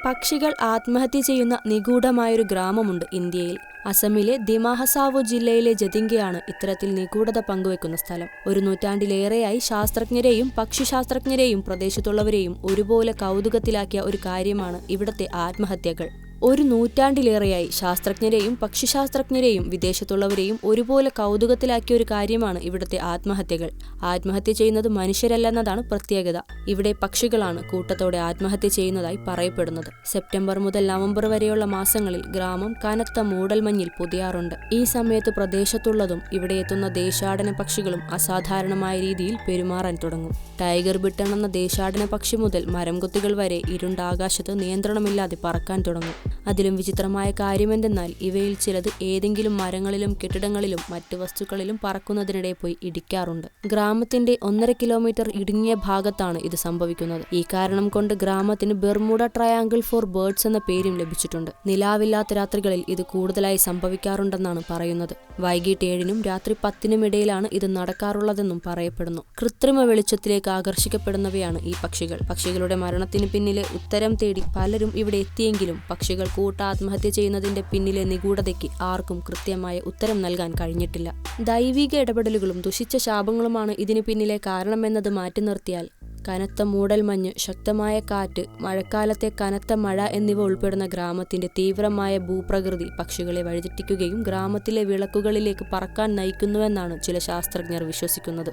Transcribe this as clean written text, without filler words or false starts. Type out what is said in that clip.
പക്ഷികൾ ആത്മഹത്യ ചെയ്യുന്ന നിഗൂഢമായൊരു ഗ്രാമമുണ്ട് ഇന്ത്യയിൽ. അസമിലെ ദിമ ഹസാവോ ജില്ലയിലെ ജതിങ്കയാണ് ഇത്തരത്തിൽ നിഗൂഢത പങ്കുവെക്കുന്ന സ്ഥലം. ഒരു നൂറ്റാണ്ടിലേറെയായി ശാസ്ത്രജ്ഞരെയും പക്ഷിശാസ്ത്രജ്ഞരെയും പ്രദേശത്തുള്ളവരെയും ഒരുപോലെ കൗതുകത്തിലാക്കിയ ഒരു കാര്യമാണ് ഇവിടത്തെ ആത്മഹത്യകൾ. ഒരു നൂറ്റാണ്ടിലേറെയായി ശാസ്ത്രജ്ഞരെയും പക്ഷിശാസ്ത്രജ്ഞരെയും വിദേശത്തുള്ളവരെയും ഒരുപോലെ കൗതുകത്തിലാക്കിയ ഒരു കാര്യമാണ് ഇവിടുത്തെ ആത്മഹത്യകൾ. ആത്മഹത്യ ചെയ്യുന്നത് മനുഷ്യരല്ലെന്നതാണ് പ്രത്യേകത. ഇവിടെ പക്ഷികളാണ് കൂട്ടത്തോടെ ആത്മഹത്യ ചെയ്യുന്നതായി പറയപ്പെടുന്നത്. സെപ്റ്റംബർ മുതൽ നവംബർ വരെയുള്ള മാസങ്ങളിൽ ഗ്രാമം കനത്ത മൂടൽമഞ്ഞിൽ പൊതിയാറുണ്ട്. ഈ സമയത്ത് പ്രദേശത്തുള്ളതും ഇവിടെ എത്തുന്ന ദേശാടന പക്ഷികളും അസാധാരണമായ രീതിയിൽ പെരുമാറാൻ തുടങ്ങും. ടൈഗർ ബിട്ടൺ എന്ന ദേശാടന പക്ഷി മുതൽ മരംകൊത്തികൾ വരെ ഇരുണ്ട ആകാശത്ത് നിയന്ത്രണമില്ലാതെ പറക്കാൻ തുടങ്ങും. അതിലും വിചിത്രമായ കാര്യമെന്തെന്നാൽ ഇവയിൽ ചിലത് ഏതെങ്കിലും മരങ്ങളിലും കെട്ടിടങ്ങളിലും മറ്റു വസ്തുക്കളിലും പറക്കുന്നതിനിടെ പോയി ഇടിക്കാറുണ്ട്. ഗ്രാമത്തിന്റെ 1.5 കിലോമീറ്റർ ഇടുങ്ങിയ ഭാഗത്താണ് ഇത് സംഭവിക്കുന്നത്. ഈ കാരണം കൊണ്ട് ഗ്രാമത്തിന് ബെർമുഡ ട്രയാങ്കിൾ ഫോർ ബേർഡ്സ് എന്ന പേരും ലഭിച്ചിട്ടുണ്ട്. നിലാവില്ലാത്ത രാത്രികളിൽ ഇത് കൂടുതലായി സംഭവിക്കാറുണ്ടെന്നാണ് പറയുന്നത്. വൈകിട്ട് 7-നും രാത്രി 10-നും ഇടയിലാണ് ഇത് നടക്കാറുള്ളതെന്നും പറയപ്പെടുന്നു. കൃത്രിമ വെളിച്ചത്തിലേക്ക് ആകർഷിക്കപ്പെടുന്നവയാണ് ഈ പക്ഷികൾ. പക്ഷികളുടെ മരണത്തിന് പിന്നിലെ ഉത്തരം തേടി പലരും ഇവിടെ എത്തിയെങ്കിലും പക്ഷികൾ കൂട്ടാത്മഹത്യ ചെയ്യുന്നതിന്റെ പിന്നിലെ നിഗൂഢതയ്ക്ക് ആർക്കും കൃത്യമായ ഉത്തരം നൽകാൻ കഴിഞ്ഞിട്ടില്ല. ദൈവിക ഇടപെടലുകളും ദുഷിച്ച ശാപങ്ങളുമാണ് ഇതിന് പിന്നിലെ കാരണമെന്നത് മാറ്റി നിർത്തിയാൽ കനത്ത മൂടൽമഞ്ഞ്, ശക്തമായ കാറ്റ്, മഴക്കാലത്തെ കനത്ത മഴ എന്നിവ ഉൾപ്പെടുന്ന ഗ്രാമത്തിന്റെ തീവ്രമായ ഭൂപ്രകൃതി പക്ഷികളെ വഴിതെറ്റിക്കുകയും ഗ്രാമത്തിലെ വിളക്കുകളിലേക്ക് പറക്കാൻ നയിക്കുന്നുവെന്നാണ് ചില ശാസ്ത്രജ്ഞർ വിശ്വസിക്കുന്നത്.